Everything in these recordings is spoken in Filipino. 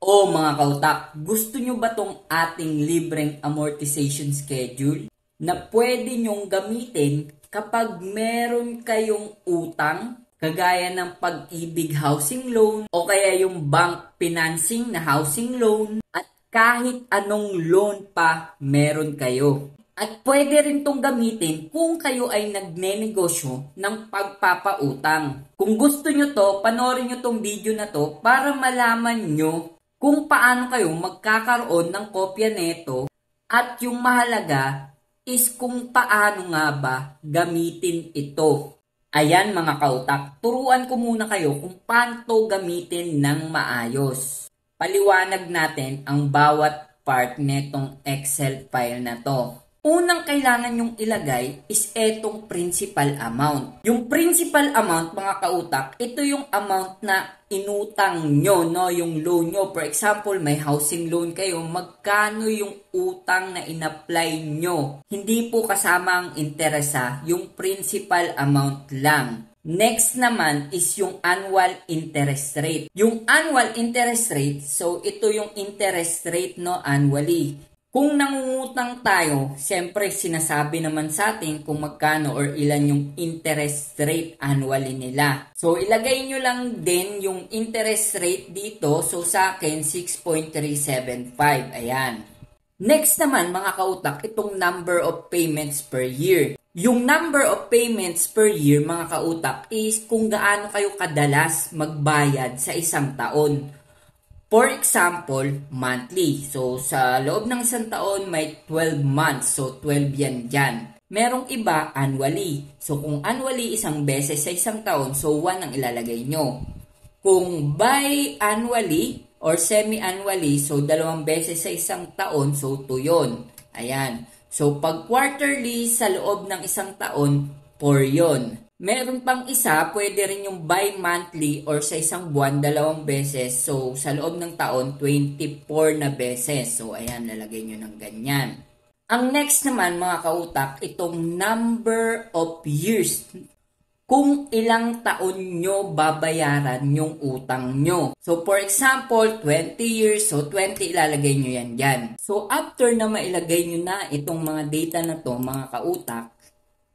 O mga kautak, gusto nyo ba tong ating libreng amortization schedule na pwede nyong gamitin kapag meron kayong utang kagaya ng Pag-ibig housing loan o kaya yung bank financing na housing loan at kahit anong loan pa meron kayo. At pwede rin tong gamitin kung kayo ay nagnenegosyo ng pagpapautang. Kung gusto nyo to, panoorin nyo tong video na to para malaman nyo kung paano kayo magkakaroon ng kopya neto at yung mahalaga is kung paano nga ba gamitin ito. Ayan mga kautak, turuan ko muna kayo kung paano to gamitin ng maayos. Paliwanag natin ang bawat part netong Excel file na to. Unang kailangan nyong ilagay is etong principal amount. Yung principal amount mga kautak, ito yung amount na inutang nyo, no? Yung loan nyo. For example, may housing loan kayo, magkano yung utang na in-apply nyo? Hindi po kasama ang interest ha, yung principal amount lang. Next naman is yung annual interest rate. Yung annual interest rate, so ito yung interest rate no annually. Kung nangungutang tayo, siyempre sinasabi naman sa atin kung magkano or ilan yung interest rate annually nila. So ilagay nyo lang din yung interest rate dito. So sa akin 6.375. Ayan. Next naman mga kautak, itong number of payments per year. Yung number of payments per year mga kautak is kung gaano kayo kadalas magbayad sa isang taon. For example, monthly. So, sa loob ng isang taon, may 12 months. So, 12 yan dyan. Merong iba, annually. So, kung annually, isang beses sa isang taon, so 1 ang ilalagay nyo. Kung bi-annually or semi-annually, so 2 beses sa isang taon, so 2 yun. Ayan. So, pag quarterly, sa loob ng isang taon, 4 yun. Meron pang isa, pwede rin yung bi-monthly or sa isang buwan, 2 beses. So, sa loob ng taon, 24 na beses. So, ayan, lalagay nyo ng ganyan. Ang next naman, mga kautak, itong number of years. Kung ilang taon nyo babayaran yung utang nyo. So, for example, 20 years. So, 20 ilalagay nyo yan dyan. So, after na mailagay nyo na itong mga data na to, mga kautak,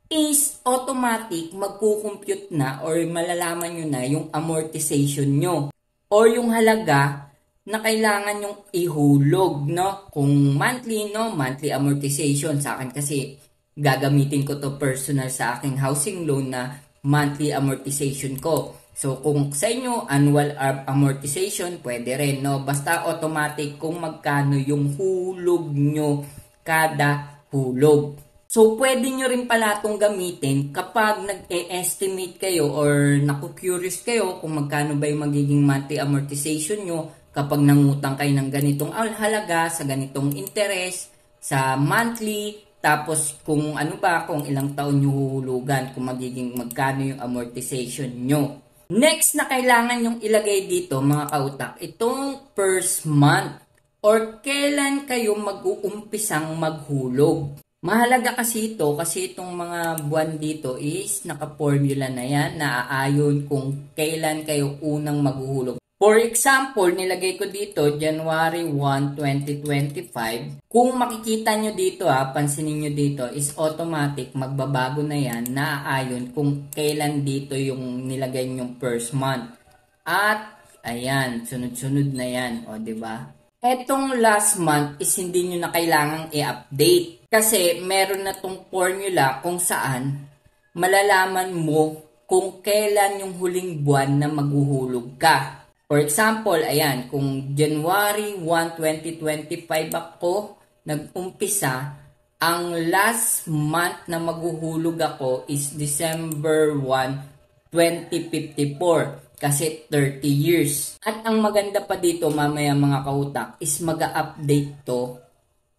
is automatic magkukompute na or malalaman nyo na yung amortization nyo or yung halaga na kailangan yung ihulog, no? Kung monthly, no? Monthly amortization. Sa akin kasi gagamitin ko to personal sa aking housing loan na monthly amortization ko. So kung sa inyo annual amortization, pwede rin, no? Basta automatic kung magkano yung hulog nyo kada hulog. So, pwede nyo rin pala itong gamitin kapag nag-e-estimate kayo or naku-curious kayo kung magkano ba yung magiging monthly amortization nyo kapag nangutang kayo ng ganitong halaga sa ganitong interest sa monthly, tapos kung ano ba, kung ilang taon nyo huhulugan, kung magiging magkano yung amortization nyo. Next na kailangan yung ilagay dito mga kautak, itong first month or kailan kayo mag-uumpisang maghulog. Mahalaga kasi ito kasi itong mga buwan dito is naka-formula na yan na aayon kung kailan kayo unang maghuhulog. For example, nilagay ko dito January 1, 2025. Kung makikita nyo dito pansinin nyo dito is automatic magbabago na yan na aayon kung kailan dito yung nilagay nyong first month. At ayan, sunod-sunod na yan, o diba? Etong last month is hindi nyo na kailangang i-update. Kasi meron na tong formula kung saan malalaman mo kung kailan yung huling buwan na maghuhulog ka. For example, ayan, kung January 1, 2025 ako nag-umpisa, ang last month na maghuhulog ako is December 1, 2054. Kasi 30 years. At ang maganda pa dito mamaya mga kautak is mag-update to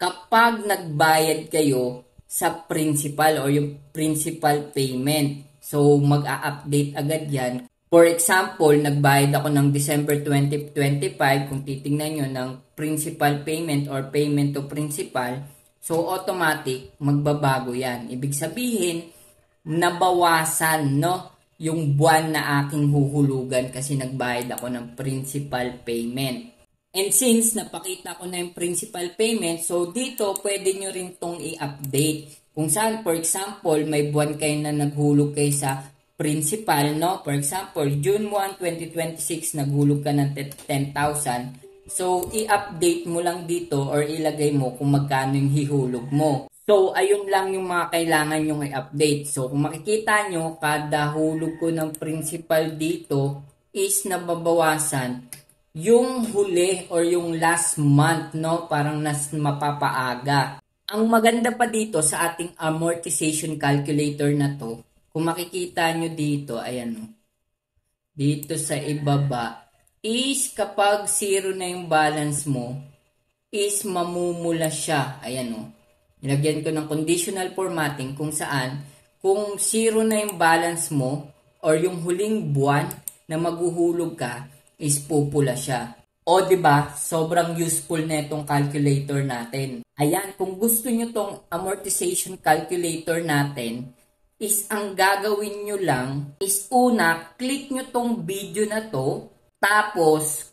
kapag nagbayad kayo sa principal or yung principal payment. So mag-update agad yan. For example, nagbayad ako ng December 2025, kung titingnan nyo ng principal payment or payment to principal, so automatic magbabago yan. Ibig sabihin, nabawasan yung buwan na aking huhulugan kasi nagbayad ako ng principal payment. And since napakita ko na yung principal payment, so dito pwede nyo rin tong i-update. Kung saan, for example, may buwan kayo na naghulog kayo sa principal, no? For example, June 1, 2026, naghulog ka ng 10,000. So, i-update mo lang dito or ilagay mo kung magkano yung hihulog mo. So, ayun lang yung mga kailangan yung i-update. So, kung makikita nyo, kada hulog ko ng principal dito is nababawasan yung huli or yung last month, no? Parang mapapaaga. Ang maganda pa dito sa ating amortization calculator na to, kung makikita nyo dito, ayan o, dito sa ibaba, is kapag zero na yung balance mo, is mamumula siya. Ayan o, nilagyan ko ng conditional formatting kung saan, kung zero na yung balance mo, or yung huling buwan na maghuhulog ka, is pupula siya. O, diba? Sobrang useful na itong calculator natin. Ayan, kung gusto nyo tong amortization calculator natin, is ang gagawin nyo lang is una, click nyo tong video na to, tapos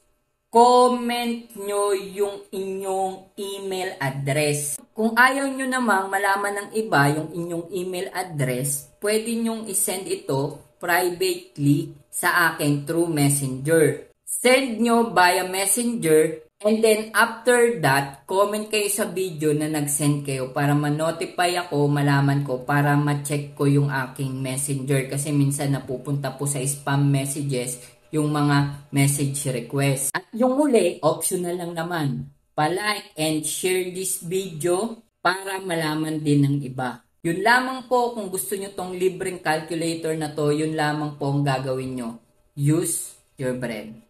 comment nyo yung inyong email address. Kung ayaw nyo namang malaman ng iba yung inyong email address, pwede nyong isend ito privately sa akin through Messenger. Send nyo via Messenger, and then after that, comment kayo sa video na nag-send kayo para ma-notify ako, malaman ko, para ma-check ko yung aking Messenger. Kasi minsan napupunta po sa spam messages yung mga message request. At yung huli, optional lang naman. Pa-like and share this video para malaman din ng iba. Yun lamang po, kung gusto nyo tong libreng calculator na to, yun lamang po ang gagawin nyo. Use your brain.